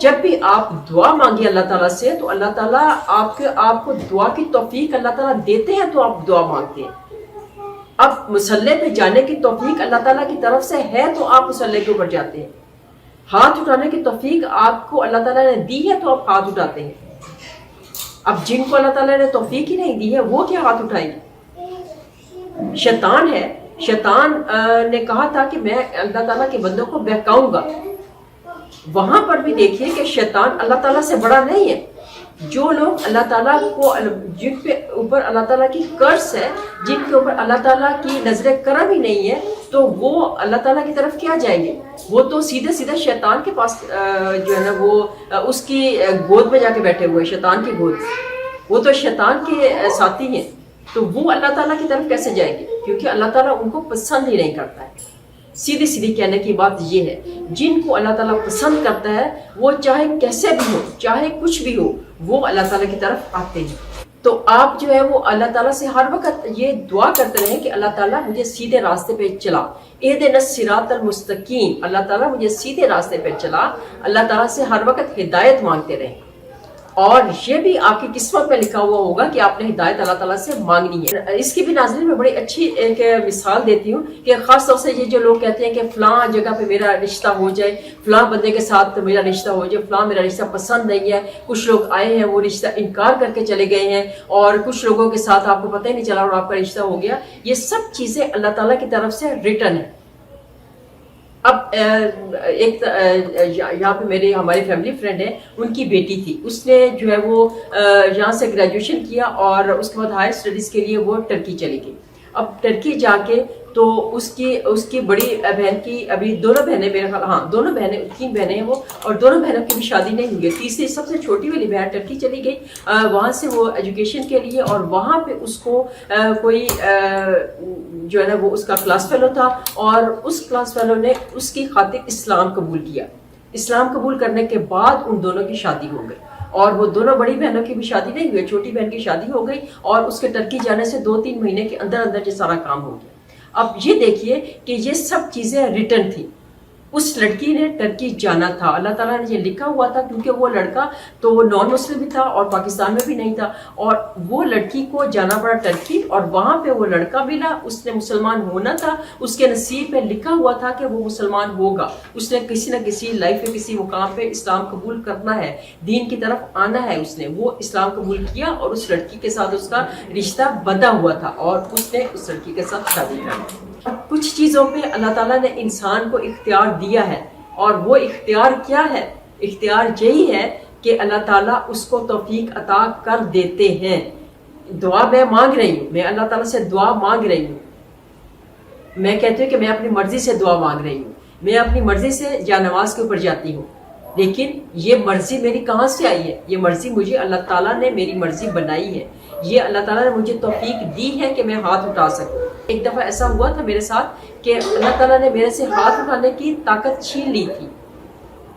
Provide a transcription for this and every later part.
جب بھی آپ دعا مانگی اللہ تعالیٰ سے تو اللہ تعالیٰ آپ کو دعا کی توفیق اللہ تعالیٰ دیتے ہیں تو آپ دعا مانگتے ہیں۔ اب مصلی پہ جانے کی توفیق اللہ تعالیٰ کی طرف سے ہے تو آپ مصلی کے اوپر جاتے ہیں، ہاتھ اٹھانے کی توفیق آپ کو اللہ تعالیٰ نے دی ہے تو آپ ہاتھ اٹھاتے ہیں۔ اب جن کو اللہ تعالیٰ نے توفیق ہی نہیں دی ہے وہ کیا ہاتھ اٹھائیں گے؟ شیطان ہے، شیطان نے کہا تھا کہ میں اللہ تعالیٰ کے بندوں کو بہکاؤں گا۔ وہاں پر بھی دیکھیے کہ شیطان اللہ تعالیٰ سے بڑا نہیں ہے۔ جو لوگ اللہ تعالیٰ کو، جن کے اوپر اللہ تعالیٰ کی قرض ہے، جن کے اوپر اللہ تعالیٰ کی نظر کرم ہی نہیں ہے، تو وہ اللہ تعالیٰ کی طرف کیا جائیں گے؟ وہ تو سیدھے سیدھے شیطان کے پاس جو ہے نا وہ اس کی گود میں جا کے بیٹھے ہوئے، شیطان کی گود، وہ تو شیطان کے ساتھی ہیں، تو وہ اللہ تعالیٰ کی طرف کیسے جائیں گے؟ کیونکہ اللہ تعالیٰ ان کو پسند ہی نہیں کرتا ہے۔ سیدھی سیدھی کہنے کی بات یہ ہے، جن کو اللہ تعالیٰ پسند کرتا ہے وہ چاہے کیسے بھی ہو، چاہے کچھ بھی ہو، وہ اللہ تعالیٰ کی طرف آتے ہیں۔ تو آپ جو ہے وہ اللہ تعالیٰ سے ہر وقت یہ دعا کرتے رہیں کہ اللہ تعالیٰ مجھے سیدھے راستے پہ چلا، اہدنا الصراط المستقیم، اللہ تعالیٰ مجھے سیدھے راستے پہ چلا۔ اللہ تعالیٰ سے ہر وقت ہدایت مانگتے رہیں، اور یہ بھی آپ کی قسمت میں لکھا ہوا ہوگا کہ آپ نے ہدایت اللہ تعالیٰ سے مانگنی ہے۔ اس کی بھی ناظرین میں بڑی اچھی ایک مثال دیتی ہوں کہ خاص طور سے یہ جو لوگ کہتے ہیں کہ فلاں جگہ پہ میرا رشتہ ہو جائے، فلاں بندے کے ساتھ میرا رشتہ ہو جائے، فلاں میرا رشتہ پسند نہیں ہے، کچھ لوگ آئے ہیں وہ رشتہ انکار کر کے چلے گئے ہیں، اور کچھ لوگوں کے ساتھ آپ کو پتہ ہی نہیں چلا اور آپ کا رشتہ ہو گیا۔ یہ سب چیزیں اللہ تعالیٰ کی طرف سے ریٹن ہے۔ اب ایک یہاں پہ ہماری فیملی فرینڈ ہے، ان کی بیٹی تھی، اس نے جو ہے وہ یہاں سے گریجویشن کیا اور اس کے بعد ہائر اسٹڈیز کے لیے وہ ٹرکی چلی گئی۔ اب ٹرکی جا کے تو اس کی بڑی بہن کی، ابھی دونوں بہنیں میرے خیال، ہاں دونوں بہنیں، 3 بہنیں ہیں وہ، اور دونوں بہنوں کی بھی شادی نہیں ہوئی ہے۔ تیسری سب سے چھوٹی والی بہن ٹرکی چلی گئی وہاں سے وہ ایجوکیشن کے لیے، اور وہاں پہ اس کو کوئی جو ہے نا وہ اس کا کلاس فیلو تھا، اور اس کلاس فیلو نے اس کی خاطر اسلام قبول کیا۔ اسلام قبول کرنے کے بعد ان دونوں کی شادی ہو گئی، اور وہ دونوں بڑی بہنوں کی بھی شادی نہیں ہوئی، چھوٹی بہن کی شادی ہو گئی، اور اس کے ٹرکی جانے سے 2-3 مہینے کے اندر اندر یہ سارا کام ہو گیا۔ اب یہ دیکھیے کہ یہ سب چیزیں ریٹن تھی، اس لڑکی نے ٹرکی جانا تھا، اللہ تعالیٰ نے یہ لکھا ہوا تھا، کیونکہ وہ لڑکا تو وہ نان مسلم بھی تھا اور پاکستان میں بھی نہیں تھا، اور وہ لڑکی کو جانا پڑا ٹرکی، اور وہاں پہ وہ لڑکا ملا، اس نے مسلمان ہونا تھا، اس کے نصیب میں لکھا ہوا تھا کہ وہ مسلمان ہوگا، اس نے کسی نہ کسی لائف میں کسی مقام پہ اسلام قبول کرنا ہے، دین کی طرف آنا ہے، اس نے وہ اسلام قبول کیا، اور اس لڑکی کے ساتھ اس کا رشتہ بندھا ہوا تھا، اور اس نے اس لڑکی کے ساتھ شادی کر لی۔ کچھ چیزوں پہ اللہ تعالیٰ نے انسان کو اختیار دیا ہے، اور وہ اختیار کیا ہے؟ اختیار یہی ہے کہ اللہ تعالیٰ اس کو توفیق عطا کر دیتے ہیں۔ دعا میں مانگ رہی ہوں، میں اللہ تعالیٰ سے دعا مانگ رہی ہوں، میں کہتی ہوں کہ میں اپنی مرضی سے دعا مانگ رہی ہوں، میں اپنی مرضی سے یا نماز کے اوپر جاتی ہوں، لیکن یہ مرضی میری کہاں سے آئی ہے؟ یہ مرضی مجھے اللہ تعالیٰ نے میری مرضی بنائی ہے، یہ اللہ تعالیٰ نے مجھے توفیق دی ہے کہ میں ہاتھ اٹھا سکوں۔ ایک دفعہ ایسا ہوا تھا میرے ساتھ کہ اللہ تعالیٰ نے میرے سے ہاتھ اٹھانے کی طاقت چھین لی تھی،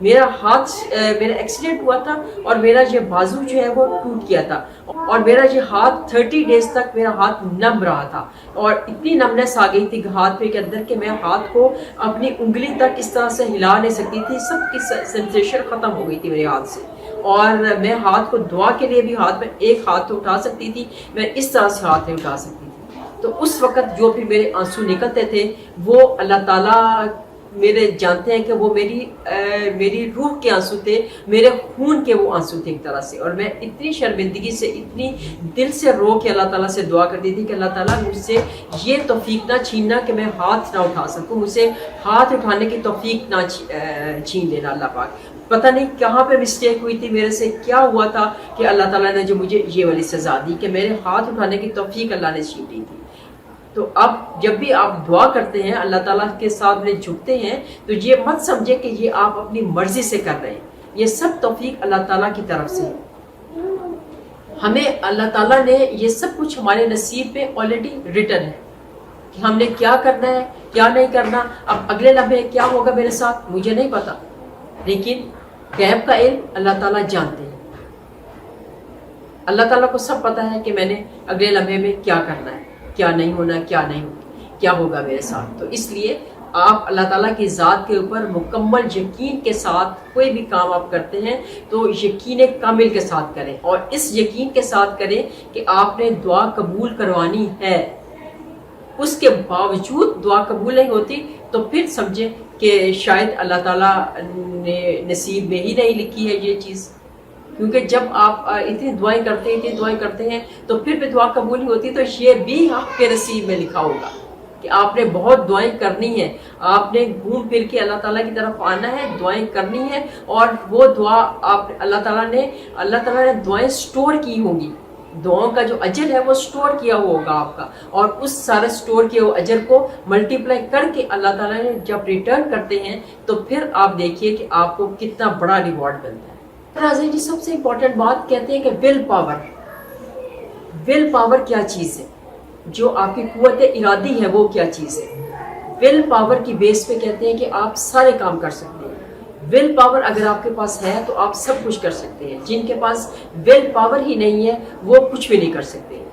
میرا ایکسیڈنٹ ہوا تھا، اور میرا یہ بازو جو ہے وہ ٹوٹ گیا تھا، اور میرا یہ ہاتھ 30 ڈیز تک میرا ہاتھ نم رہا تھا، اور اتنی نمنس آ گئی تھی ہاتھ پہ کے اندر کہ میں ہاتھ کو اپنی انگلی تک اس طرح سے ہلا نہیں سکتی تھی، سب کی سینسیشن ختم ہو گئی تھی میرے ہاتھ سے، اور میں ہاتھ کو دعا کے لیے بھی ایک ہاتھ تو اٹھا سکتی تھی، میں اس طرح سے ہاتھ نہیں اٹھا سکتی تھی۔ تو اس وقت جو بھی میرے آنسو نکلتے تھے وہ اللہ تعالیٰ میرے جانتے ہیں کہ وہ میری روح کے آنسو تھے، میرے خون کے وہ آنسو تھے ایک طرح سے، اور میں اتنی شرمندگی سے، اتنی دل سے رو کے اللہ تعالیٰ سے دعا کرتی تھی کہ اللہ تعالیٰ مجھ سے یہ توفیق نہ چھیننا کہ میں ہاتھ نہ اٹھا سکوں، مجھ سے ہاتھ اٹھانے کی توفیق نہ چھین لینا اللہ پاک۔ پتہ نہیں کہاں پہ مسٹیک ہوئی تھی، میرے سے کیا ہوا تھا کہ اللہ تعالیٰ نے جو مجھے یہ والی سزا دی کہ میرے ہاتھ اٹھانے کی توفیق اللہ نے چھین لی تھی۔ تو اب جب بھی آپ دعا کرتے ہیں، اللہ تعالیٰ کے سامنے جھکتے ہیں، تو یہ مت سمجھے کہ یہ آپ اپنی مرضی سے کر رہے ہیں، یہ سب توفیق اللہ تعالیٰ کی طرف سے ہے۔ ہمیں اللہ تعالیٰ نے یہ سب کچھ ہمارے نصیب پہ آلریڈی ریٹن ہے کہ ہم نے کیا کرنا ہے، کیا نہیں کرنا۔ اب اگلے لمحے کیا ہوگا میرے ساتھ مجھے نہیں پتا، لیکن غیب کا علم اللہ تعالیٰ جانتے ہیں، اللہ تعالیٰ کو سب پتا ہے کہ میں نے اگلے لمحے میں کیا کرنا ہے، کیا نہیں ہونا، کیا نہیں ہوگا، کیا ہوگا میرے ساتھ۔ تو اس لیے آپ اللہ تعالیٰ کی ذات کے اوپر مکمل یقین کے ساتھ کوئی بھی کام آپ کرتے ہیں تو یقین کامل کے ساتھ کریں، اور اس یقین کے ساتھ کریں کہ آپ نے دعا قبول کروانی ہے، اس کے باوجود دعا قبول نہیں ہوتی تو پھر سمجھیں کہ شاید اللہ تعالیٰ نے نصیب میں ہی نہیں لکھی ہے یہ چیز، کیونکہ جب آپ اتنی دعائیں کرتے ہیں تو پھر بھی دعا قبول نہیں ہوتی، تو یہ بھی آپ کے نصیب میں لکھا ہوگا کہ آپ نے بہت دعائیں کرنی ہیں، آپ نے گھوم پھر کے اللہ تعالیٰ کی طرف آنا ہے، دعائیں کرنی ہیں، اور وہ دعا آپ اللہ تعالیٰ نے دعائیں سٹور کی ہوں گی، دعاؤں کا جو اجر ہے وہ سٹور کیا ہوا ہوگا آپ کا، اور اس سارے سٹور کیے ہوئے اجر کو ملٹیپلائی کر کے اللہ تعالیٰ نے جب ریٹرن کرتے ہیں تو پھر آپ دیکھیے کہ آپ کو کتنا بڑا ریوارڈ ملتا ہے۔ ناظرین جی، سب سے امپورٹنٹ بات کہتے ہیں کہ ول پاور کیا چیز ہے، جو آپ کی قوت ارادی ہے وہ کیا چیز ہے۔ ول پاور کی بیس پہ کہتے ہیں کہ آپ سارے کام کر سکتے ہیں۔ ول پاور اگر آپ کے پاس ہے تو آپ سب کچھ کر سکتے ہیں، جن کے پاس ول پاور ہی نہیں ہے وہ کچھ بھی نہیں کر سکتے۔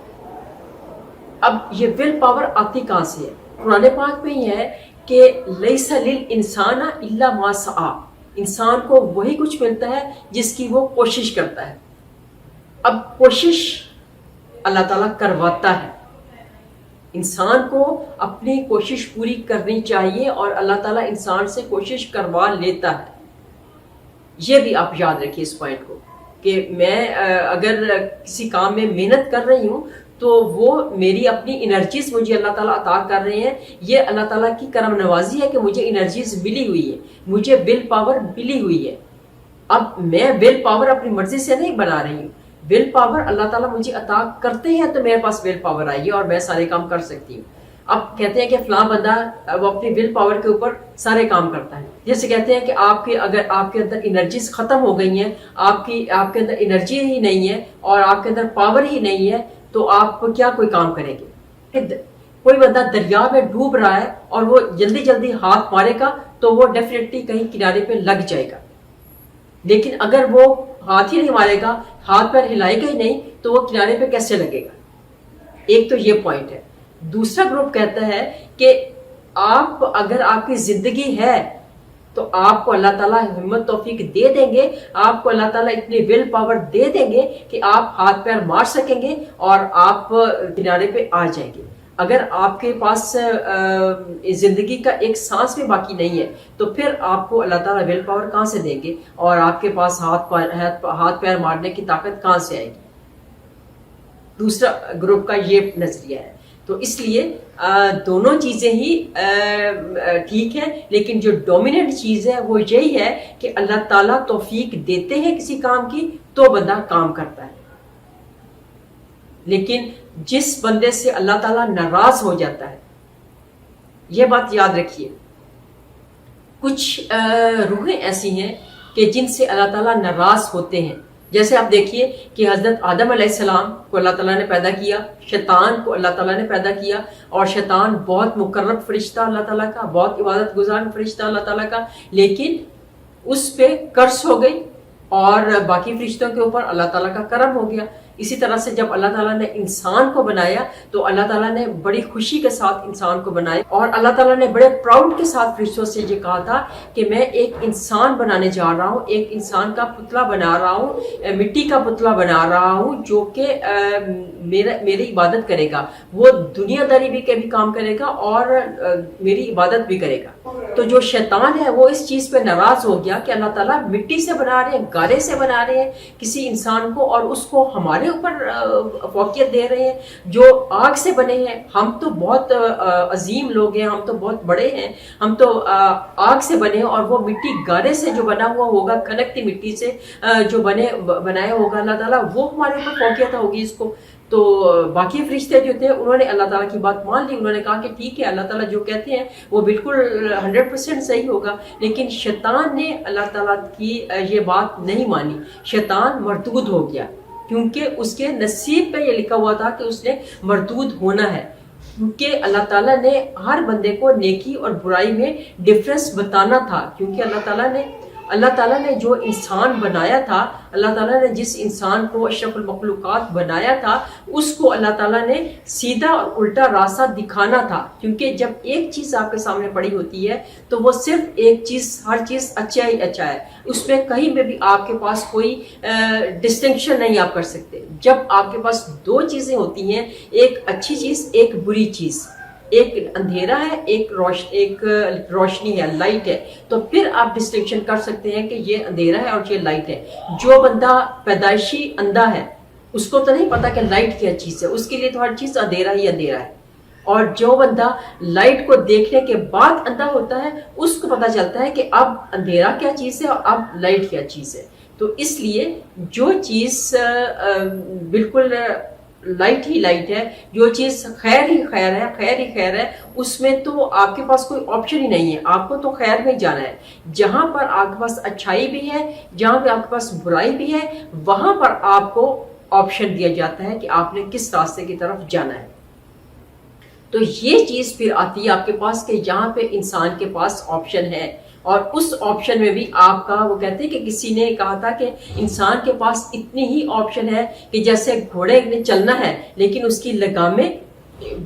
اب یہ ول پاور آتی کہاں سے ہے؟ قرآن پاک میں یہ ہے کہ لیس للانسان الا ما سعی، انسان کو وہی کچھ ملتا ہے جس کی وہ کوشش کرتا ہے۔ اب کوشش اللہ تعالیٰ کرواتا ہے، انسان کو اپنی کوشش پوری کرنی چاہیے، اور اللہ تعالیٰ انسان سے کوشش کروا لیتا ہے۔ یہ بھی آپ یاد رکھیے اس پوائنٹ کو کہ میں اگر کسی کام میں محنت کر رہی ہوں تو وہ میری اپنی انرجیز مجھے اللہ تعالیٰ عطا کر رہے ہیں، یہ اللہ تعالیٰ کی کرم نوازی ہے کہ مجھے انرجیز ملی ہوئی ہے، مجھے ول پاور ملی ہوئی ہے۔ اب میں ول پاور اپنی مرضی سے نہیں بنا رہی ہوں، ول پاور اللہ تعالیٰ مجھے عطا کرتے ہیں تو میرے پاس ول پاور آئی ہے اور میں سارے کام کر سکتی ہوں۔ اب کہتے ہیں کہ فلاں بندہ وہ اپنی ول پاور کے اوپر سارے کام کرتا ہے، جیسے کہتے ہیں کہ اگر آپ کے اندر انرجیز ختم ہو گئی ہیں، آپ کے اندر انرجی ہی نہیں ہے اور آپ کے اندر پاور ہی نہیں ہے تو آپ کیا کوئی کام کریں گے؟ کوئی بندہ دریا میں ڈوب رہا ہے اور وہ جلدی جلدی ہاتھ مارے گا تو وہ ڈیفینیٹلی کہیں کنارے پہ لگ جائے گا، لیکن اگر وہ ہاتھ ہی نہیں مارے گا، ہاتھ پیر ہلائے گا ہی نہیں تو وہ کنارے پہ کیسے لگے گا؟ ایک تو یہ پوائنٹ ہے۔ دوسرا گروپ کہتا ہے کہ اگر آپ کی زندگی ہے تو آپ کو اللہ تعالیٰ ہمت توفیق دے دیں گے، آپ کو اللہ تعالیٰ اتنی ول پاور دے دیں گے کہ آپ ہاتھ پیر مار سکیں گے اور آپ کنارے پہ آ جائیں گے۔ اگر آپ کے پاس زندگی کا ایک سانس بھی باقی نہیں ہے تو پھر آپ کو اللہ تعالیٰ ول پاور کہاں سے دیں گے اور آپ کے پاس ہاتھ پیر مارنے کی طاقت کہاں سے آئے گی؟ دوسرا گروپ کا یہ نظریہ ہے۔ تو اس لیے دونوں چیزیں ہی ٹھیک ہیں، لیکن جو ڈومیننٹ چیز ہے وہ یہی ہے کہ اللہ تعالیٰ توفیق دیتے ہیں کسی کام کی تو بندہ کام کرتا ہے، لیکن جس بندے سے اللہ تعالیٰ ناراض ہو جاتا ہے، یہ بات یاد رکھیے، کچھ روحیں ایسی ہیں کہ جن سے اللہ تعالیٰ ناراض ہوتے ہیں۔ جیسے آپ دیکھیے کہ حضرت آدم علیہ السلام کو اللہ تعالیٰ نے پیدا کیا، شیطان کو اللہ تعالیٰ نے پیدا کیا، اور شیطان بہت مقرب فرشتہ اللہ تعالیٰ کا، بہت عبادت گزار فرشتہ اللہ تعالیٰ کا، لیکن اس پہ کرس ہو گئی اور باقی فرشتوں کے اوپر اللہ تعالیٰ کا کرم ہو گیا۔ اسی طرح سے جب اللہ تعالیٰ نے انسان کو بنایا تو اللہ تعالیٰ نے بڑی خوشی کے ساتھ انسان کو بنایا، اور اللہ تعالیٰ نے بڑے پراؤڈ کے ساتھ فرشتوں سے یہ کہا تھا کہ میں ایک انسان بنانے جا رہا ہوں، ایک انسان کا پتلا بنا رہا ہوں، مٹی کا پتلا بنا رہا ہوں جو کہ میری عبادت کرے گا، وہ دنیا داری بھی کام کرے گا اور میری عبادت بھی کرے گا۔ تو جو شیطان ہے وہ اس چیز پہ ناراض ہو گیا کہ اللہ تعالیٰ مٹی سے بنا رہے ہیں، گارے سے بنا رہے ہیں کسی انسان کو، اور اس کو ہمارے اوپر فوقیت دے رہے ہیں جو آگ سے بنے ہیں۔ ہم تو بہت عظیم لوگ ہیں، ہم تو بہت بڑے ہیں، ہم تو آگ سے بنے ہیں، اور وہ مٹی گارے سے جو بنا ہوا ہوگا، کھنکتی مٹی سے جو بنایا ہوگا اللہ تعالیٰ، وہ ہمارے اوپر فوقیت ہوگی اس کو۔ تو باقی فرشتے جو تھے انہوں نے اللہ تعالیٰ کی بات مان لی، انہوں نے کہا کہ ٹھیک ہے، اللہ تعالیٰ جو کہتے ہیں وہ بالکل 100% صحیح ہوگا، لیکن شیطان نے اللہ تعالیٰ کی یہ بات نہیں مانی، شیطان مردود ہو گیا، کیونکہ اس کے نصیب پہ یہ لکھا ہوا تھا کہ اس نے مردود ہونا ہے، کیونکہ اللہ تعالیٰ نے ہر بندے کو نیکی اور برائی میں ڈفرنس بتانا تھا، کیونکہ اللہ تعالیٰ نے اللہ تعالیٰ نے جو انسان بنایا تھا، اللہ تعالیٰ نے جس انسان کو اشرف المخلوقات بنایا تھا، اس کو اللہ تعالیٰ نے سیدھا اور الٹا راستہ دکھانا تھا، کیونکہ جب ایک چیز آپ کے سامنے پڑی ہوتی ہے تو وہ صرف ایک چیز، ہر چیز اچھا ہی اچھا ہے، اس میں کہیں میں بھی آپ کے پاس کوئی ڈسٹنکشن نہیں آپ کر سکتے۔ جب آپ کے پاس دو چیزیں ہوتی ہیں، ایک اچھی چیز ایک بری چیز، ایک اندھیرا ہے ایک روشنی ہے، لائٹ ہے، تو پھر آپ ڈسٹنکشن کر سکتے ہیں کہ یہ اندھیرا ہے اور یہ لائٹ ہے۔ جو بندہ پیدائشی اندھا ہے اس کو تو نہیں پتا کہ لائٹ کیا چیز ہے، اس کے لیے تو ہر چیز اندھیرا ہی اندھیرا ہے، اور جو بندہ لائٹ کو دیکھنے کے بعد اندھا ہوتا ہے اس کو پتا چلتا ہے کہ اب اندھیرا کیا چیز ہے اور اب لائٹ کیا چیز ہے۔ تو اس لیے جو چیز بالکل لائٹ ہی لائٹ ہے، جو چیز خیر ہی خیر ہے، خیر ہی خیر ہے، اس میں تو آپ کے پاس کوئی آپشن ہی نہیں ہے، آپ کو تو خیر میں جانا ہے۔ جہاں پر آپ کے پاس اچھائی بھی ہے، جہاں پہ آپ کے پاس برائی بھی ہے، وہاں پر آپ کو آپشن دیا جاتا ہے کہ آپ نے کس راستے کی طرف جانا ہے۔ تو یہ چیز پھر آتی ہے آپ کے پاس کہ جہاں پہ انسان کے پاس آپشن ہے، اور اس آپشن میں بھی آپ کا، وہ کہتے ہیں کہ کسی نے کہا تھا کہ انسان کے پاس اتنی ہی آپشن ہے کہ جیسے گھوڑے نے چلنا ہے لیکن اس کی لگامیں،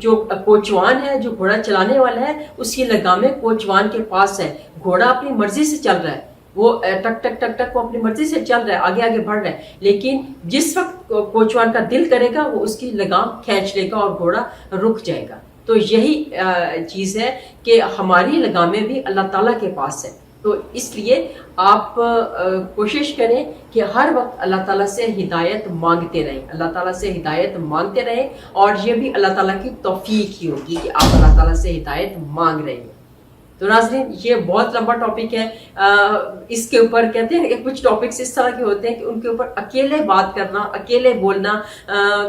جو کوچوان ہے، جو گھوڑا چلانے والا ہے، اس کی لگامیں کوچوان کے پاس ہے، گھوڑا اپنی مرضی سے چل رہا ہے، وہ ٹک ٹک ٹک ٹک وہ اپنی مرضی سے چل رہا ہے، آگے آگے بڑھ رہا ہے، لیکن جس وقت کوچوان کا دل کرے گا وہ اس کی لگام کھینچ لے گا اور گھوڑا رک جائے گا۔ تو یہی چیز ہے کہ ہماری لگامیں بھی اللہ تعالیٰ کے پاس ہے۔ تو اس لیے آپ کوشش کریں کہ ہر وقت اللہ تعالیٰ سے ہدایت مانگتے رہیں، اللہ تعالیٰ سے ہدایت مانگتے رہیں، اور یہ بھی اللہ تعالیٰ کی توفیق ہی ہوگی کہ آپ اللہ تعالیٰ سے ہدایت مانگ رہے ہیں۔ تو ناظرین، یہ بہت لمبا ٹاپک ہے، اس کے اوپر کہتے ہیں کہ کچھ ٹاپکس اس طرح کے ہوتے ہیں کہ ان کے اوپر اکیلے بات کرنا، اکیلے بولنا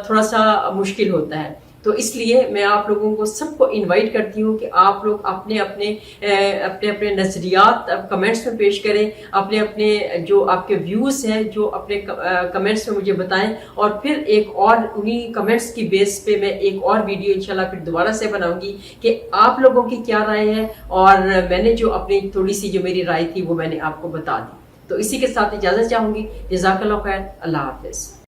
تھوڑا سا مشکل ہوتا ہے۔ تو اس لیے میں آپ لوگوں کو سب کو انوائٹ کرتی ہوں کہ آپ لوگ اپنے اپنے نظریات کمنٹس میں پیش کریں، اپنے جو آپ کے ویوز ہیں جو اپنے کمنٹس میں مجھے بتائیں، اور پھر ایک اور انہی کمنٹس کی بیس پہ میں ایک اور ویڈیو انشاءاللہ پھر دوبارہ سے بناؤں گی کہ آپ لوگوں کی کیا رائے ہے، اور میں نے جو اپنی تھوڑی سی جو میری رائے تھی وہ میں نے آپ کو بتا دی۔ تو اسی کے ساتھ اجازت چاہوں گی۔ جزاک اللہ خیر، اللہ حافظ۔